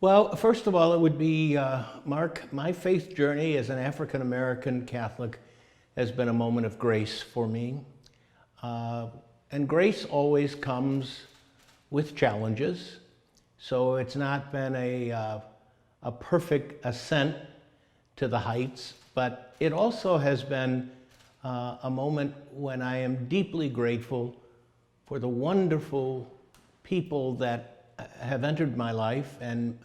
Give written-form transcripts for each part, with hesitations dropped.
Well, first of all, it would be, Mark, my faith journey as an African American Catholic has been a moment of grace for me. And grace always comes with challenges. So it's not been a perfect ascent to the heights, but it also has been a moment when I am deeply grateful for the wonderful people that have entered my life, and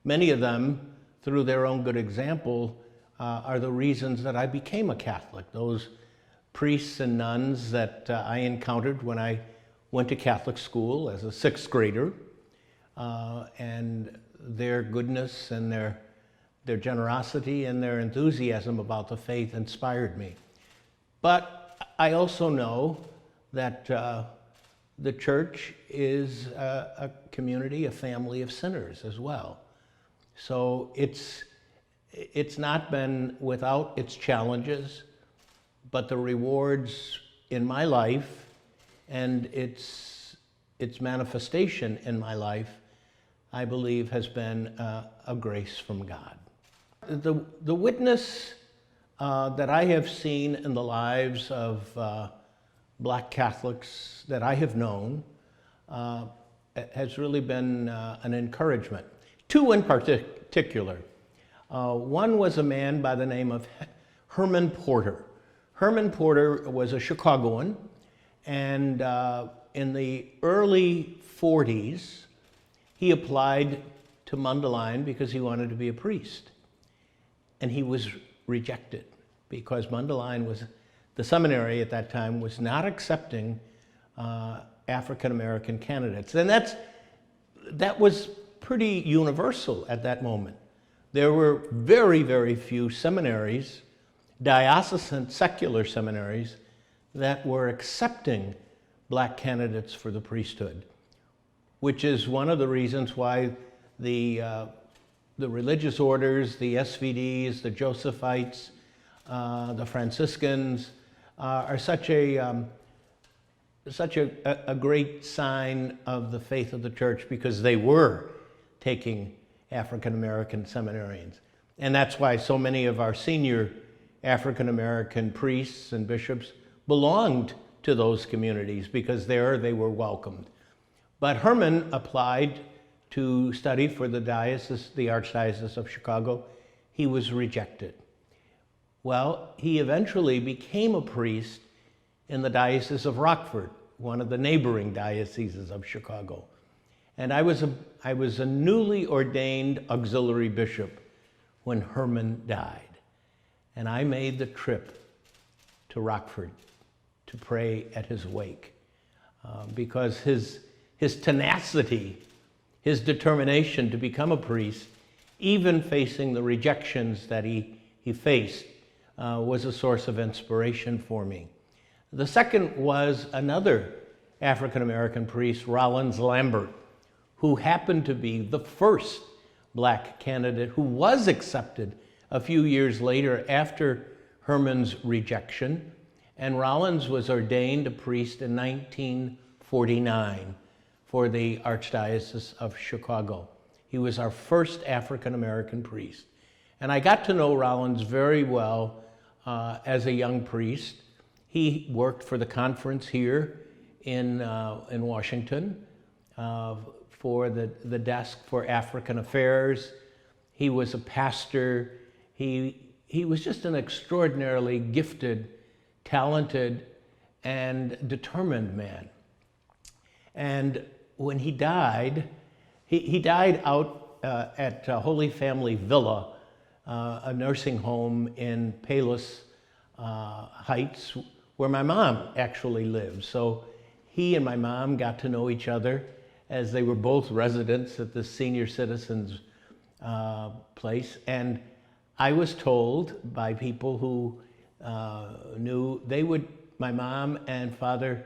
many of them, through their own good example, are the reasons that I became a Catholic. Those priests and nuns that I encountered when I went to Catholic school as a sixth grader, and their goodness and their generosity and their enthusiasm about the faith inspired me. But I also know that the church is a community, a family of sinners as well. So it's not been without its challenges, but the rewards in my life and its manifestation in my life, I believe, has been a grace from God. The witness that I have seen in the lives of Black Catholics that I have known has really been an encouragement. Two in particular. One was a man by the name of Herman Porter. Herman Porter was a Chicagoan, and in the early 40s, he applied to Mundelein because he wanted to be a priest. And he was rejected because Mundelein was, the seminary at that time, was not accepting African-American candidates. And that was pretty universal at that moment. There were very, very few seminaries, diocesan secular seminaries, that were accepting Black candidates for the priesthood, which is one of the reasons why the religious orders, the SVDs, the Josephites, the Franciscans are such a great sign of the faith of the church, because they were taking African American seminarians. And that's why so many of our senior African American priests and bishops belonged to those communities, because there they were welcomed. But Herman applied to study for the diocese, the Archdiocese of Chicago. He was rejected. Well, he eventually became a priest in the Diocese of Rockford, one of the neighboring dioceses of Chicago. And I was a newly ordained auxiliary bishop when Herman died. And I made the trip to Rockford to pray at his wake, because his tenacity, his determination to become a priest, even facing the rejections that he faced, was a source of inspiration for me. The second was another African-American priest, Rollins Lambert, who happened to be the first Black candidate who was accepted a few years later after Herman's rejection. And Rollins was ordained a priest in 1949 for the Archdiocese of Chicago. He was our first African-American priest. And I got to know Rollins very well as a young priest. He worked for the conference here in Washington for the desk for African Affairs. He was a pastor. He was just an extraordinarily gifted, talented, and determined man. And when he died, he died out at Holy Family Villa, a nursing home in Palos Heights, where my mom actually lived. So he and my mom got to know each other, as they were both residents at the senior citizens place. And I was told by people who knew, my mom and Father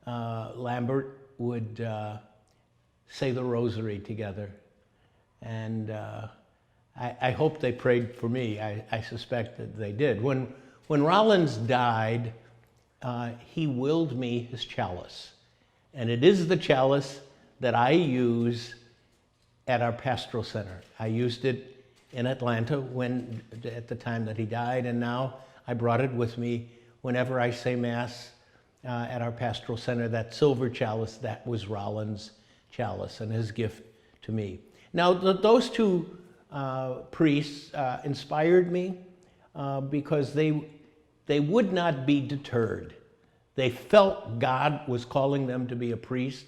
Lambert would say the rosary together. And I hope they prayed for me. I suspect that they did. When Rollins died, he willed me his chalice. And it is the chalice that I use at our pastoral center. I used it in Atlanta at the time that he died, and now I brought it with me whenever I say Mass at our pastoral center. That silver chalice, that was Rollins' chalice and his gift to me. Now, those two priests inspired me because they would not be deterred. They felt God was calling them to be a priest,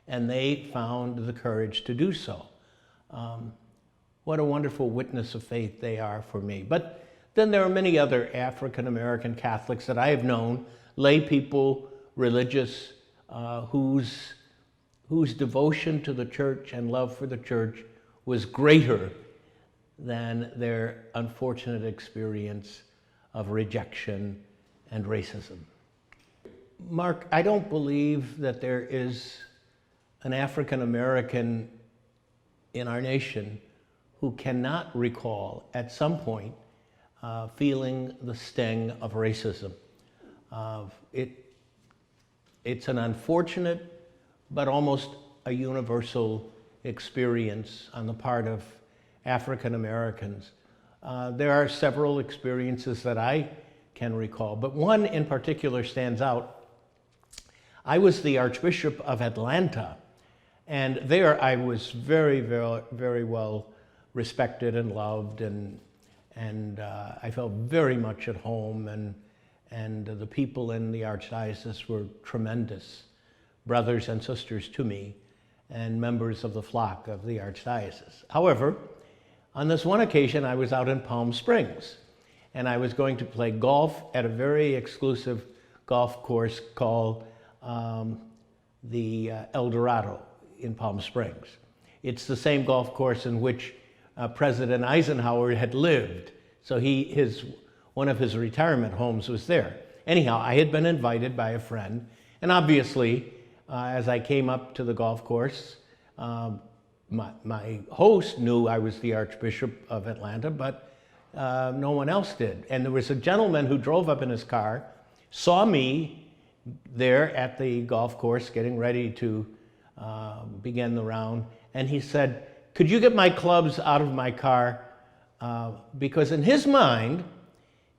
and they found the courage to do so. What a wonderful witness of faith they are for me. But then there are many other African American Catholics that I have known, lay people, religious, whose devotion to the church and love for the church was greater than their unfortunate experience of rejection and racism. Mark, I don't believe that there is an African American in our nation who cannot recall at some point feeling the sting of racism. It's an unfortunate but almost a universal experience on the part of African Americans. There are several experiences that I can recall, but one in particular stands out. I was the Archbishop of Atlanta, and there I was very, very, very well respected and loved, and I felt very much at home, and the people in the Archdiocese were tremendous brothers and sisters to me and members of the flock of the Archdiocese. However, on this one occasion, I was out in Palm Springs, and I was going to play golf at a very exclusive golf course called the El Dorado in Palm Springs. It's the same golf course in which President Eisenhower had lived, so one of his retirement homes was there. Anyhow, I had been invited by a friend, and obviously, as I came up to the golf course, my host knew I was the Archbishop of Atlanta, but no one else did. And there was a gentleman who drove up in his car, saw me there at the golf course getting ready to begin the round, and he said, "Could you get my clubs out of my car?" Because in his mind,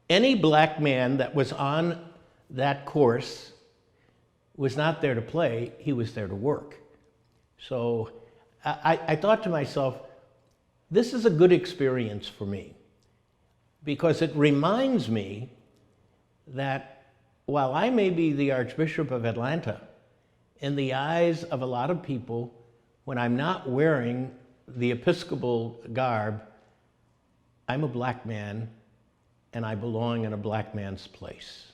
any black man that was on that course was not there to play, he was there to work. So I thought to myself, this is a good experience for me, because it reminds me that while I may be the Archbishop of Atlanta, in the eyes of a lot of people, when I'm not wearing the Episcopal garb, I'm a black man and I belong in a black man's place.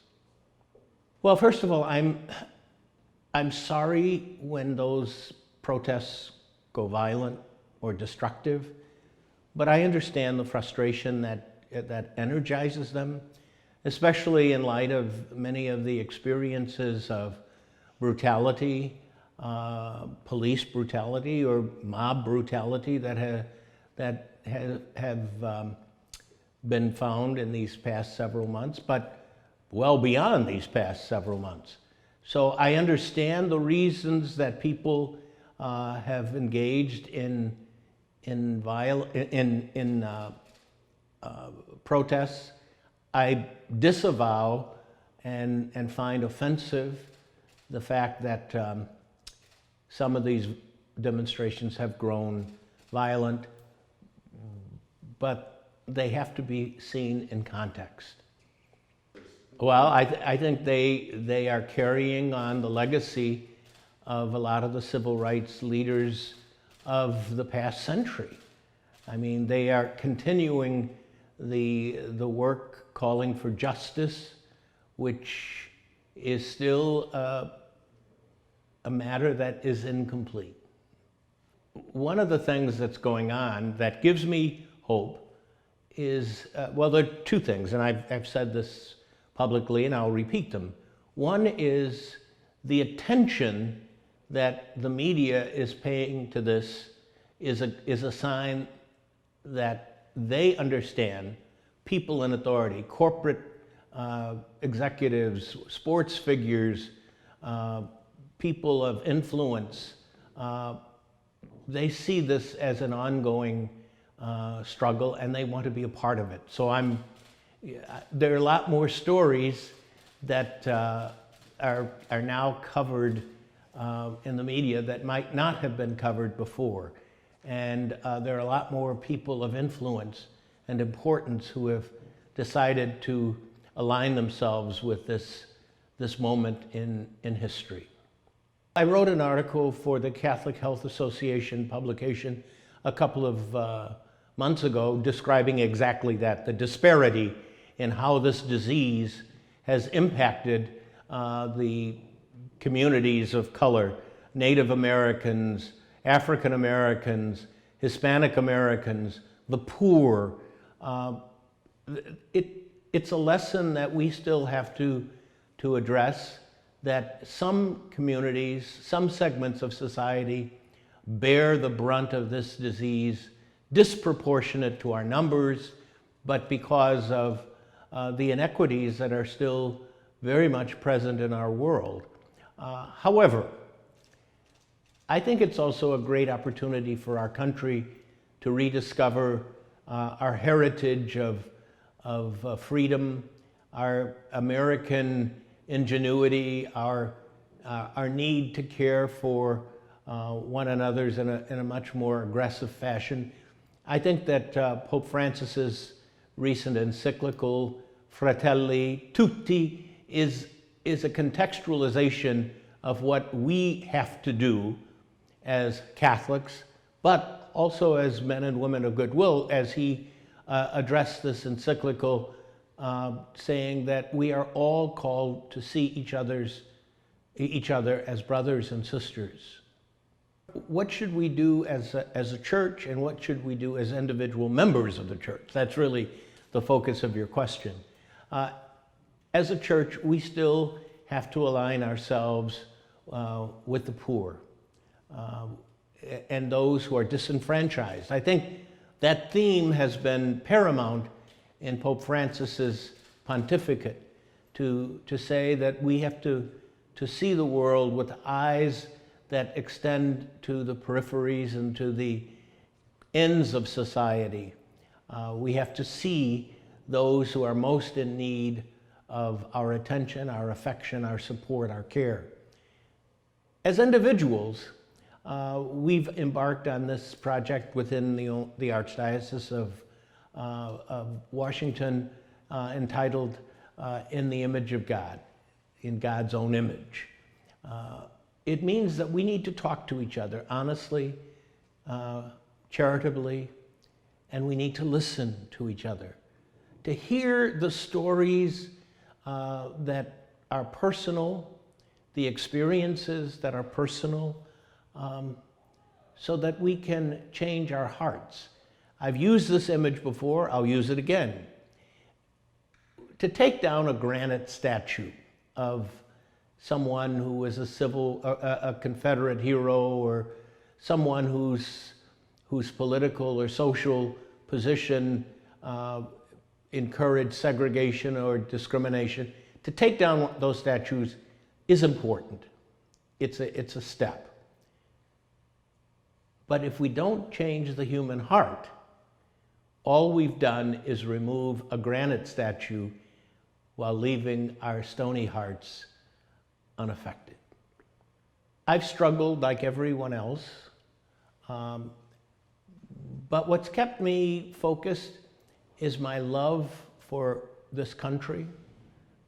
Well, first of all, I'm sorry when those protests go violent or destructive, but I understand the frustration that energizes them, especially in light of many of the experiences of brutality, police brutality or mob brutality that have been found in these past several months, but well beyond these past several months. So I understand the reasons that people have engaged in protests. I disavow and find offensive the fact that some of these demonstrations have grown violent, but they have to be seen in context. Well, I think they are carrying on the legacy of a lot of the civil rights leaders of the past century. I mean, they are continuing the work calling for justice, which is still a matter that is incomplete. One of the things that's going on that gives me hope is, well, there are two things, and I've said this publicly and I'll repeat them. One is the attention that the media is paying to this is a sign that they understand people in authority, corporate executives, sports figures, people of influence, they see this as an ongoing struggle, and they want to be a part of it. So there are a lot more stories that are now covered in the media that might not have been covered before. And there are a lot more people of influence and importance who have decided to align themselves with this moment in history. I wrote an article for the Catholic Health Association publication a couple of months ago describing exactly that, the disparity in how this disease has impacted the communities of color, Native Americans, African Americans, Hispanic Americans, the poor. It's a lesson that we still have to address, that some communities, some segments of society bear the brunt of this disease, disproportionate to our numbers, but because of the inequities that are still very much present in our world. However, I think it's also a great opportunity for our country to rediscover our heritage of freedom, our American ingenuity, our need to care for one another's in a much more aggressive fashion. I think that Pope Francis's recent encyclical, Fratelli Tutti, is a contextualization of what we have to do as Catholics, but also as men and women of goodwill, as he addressed this encyclical, saying that we are all called to see each other as brothers and sisters. What should we do as a church, and what should we do as individual members of the church? That's really the focus of your question. As a church, we still have to align ourselves with the poor and those who are disenfranchised. I think that theme has been paramount in Pope Francis's pontificate, to say that we have to see the world with eyes that extend to the peripheries and to the ends of society. We have to see those who are most in need of our attention, our affection, our support, our care. As individuals, we've embarked on this project within the Archdiocese of Washington, entitled In the Image of God, in God's own image. It means that we need to talk to each other honestly, charitably, and we need to listen to each other, to hear the stories that are personal, the experiences that are personal, so that we can change our hearts. I've used this image before, I'll use it again. To take down a granite statue of someone who was a Confederate hero, or someone whose political or social position encouraged segregation or discrimination, to take down those statues is important. It's a step. But if we don't change the human heart, all we've done is remove a granite statue while leaving our stony hearts unaffected. I've struggled like everyone else, but what's kept me focused is my love for this country,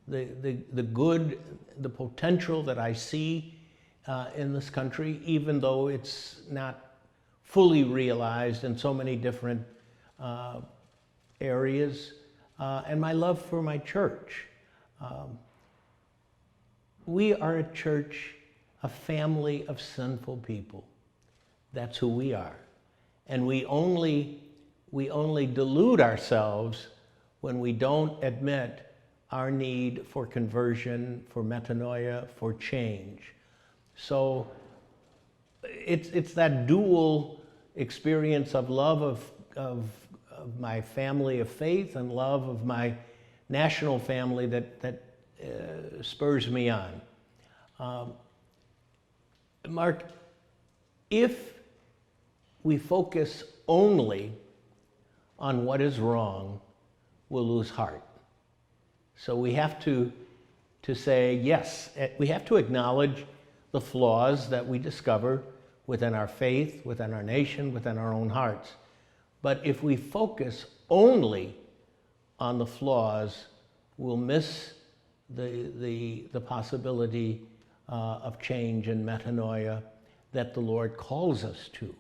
the good, the potential that I see in this country, even though it's not fully realized in so many different areas, and my love for my church. We are a church, a family of sinful people. That's who we are. And we only delude ourselves when we don't admit our need for conversion, for metanoia, for change. So it's that dual experience of love of my family of faith and love of my national family that spurs me on. Mark, if we focus only on what is wrong, we'll lose heart. So we have to say, yes, we have to acknowledge the flaws that we discover within our faith, within our nation, within our own hearts. But if we focus only on the flaws, we'll miss the possibility of change and metanoia that the Lord calls us to.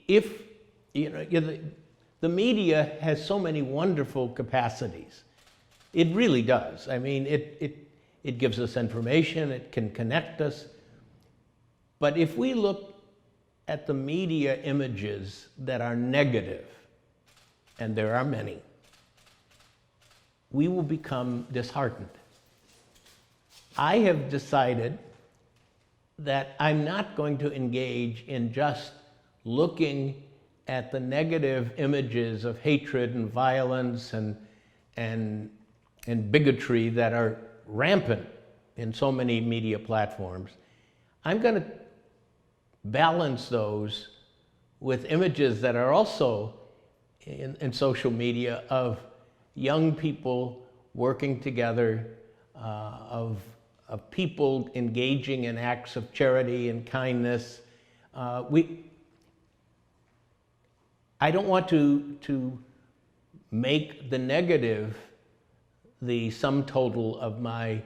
If the media has so many wonderful capacities, it really does. I mean, it gives us information, it can connect us. But if we look at the media images that are negative, and there are many, we will become disheartened. I have decided that I'm not going to engage in just looking at the negative images of hatred and violence and bigotry that are rampant in so many media platforms. I'm going to balance those with images that are also in social media of young people working together, of people engaging in acts of charity and kindness. I don't want to make the negative the sum total of my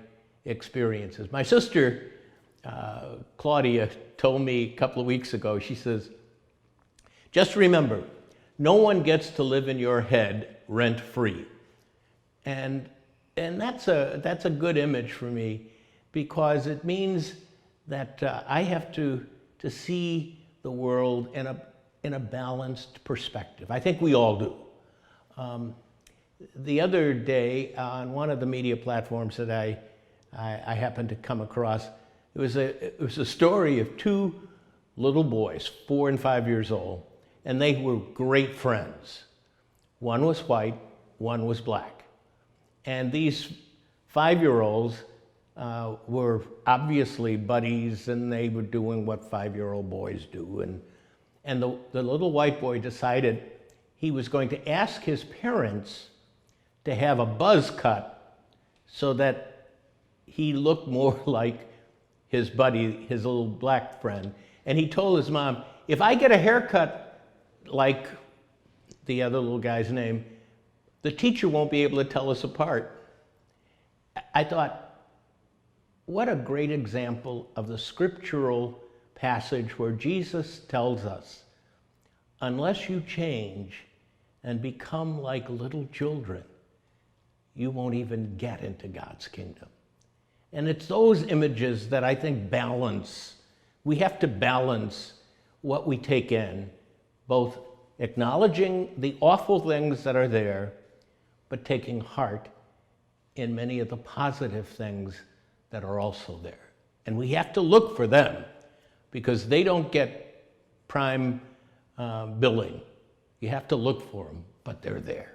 experiences. My sister, Claudia, told me a couple of weeks ago, she says, just remember, no one gets to live in your head rent-free. And that's a good image for me, because it means that I have to see the world in a balanced perspective. I think we all do. The other day, on one of the media platforms that I happened to come across, it was a story of two little boys, 4 and 5 years old, and they were great friends. One was white, one was black. And these 5-year-olds were obviously buddies, and they were doing what 5-year-old boys do. And the little white boy decided he was going to ask his parents to have a buzz cut so that he looked more like his buddy, his little black friend. And he told his mom, if I get a haircut like the other little guy's name, the teacher won't be able to tell us apart. I thought, what a great example of the scriptural passage where Jesus tells us, unless you change and become like little children, you won't even get into God's kingdom. And it's those images that I think balance. We have to balance what we take in, both acknowledging the awful things that are there, but taking heart in many of the positive things that are also there. And we have to look for them, because they don't get prime billing. You have to look for them, but they're there.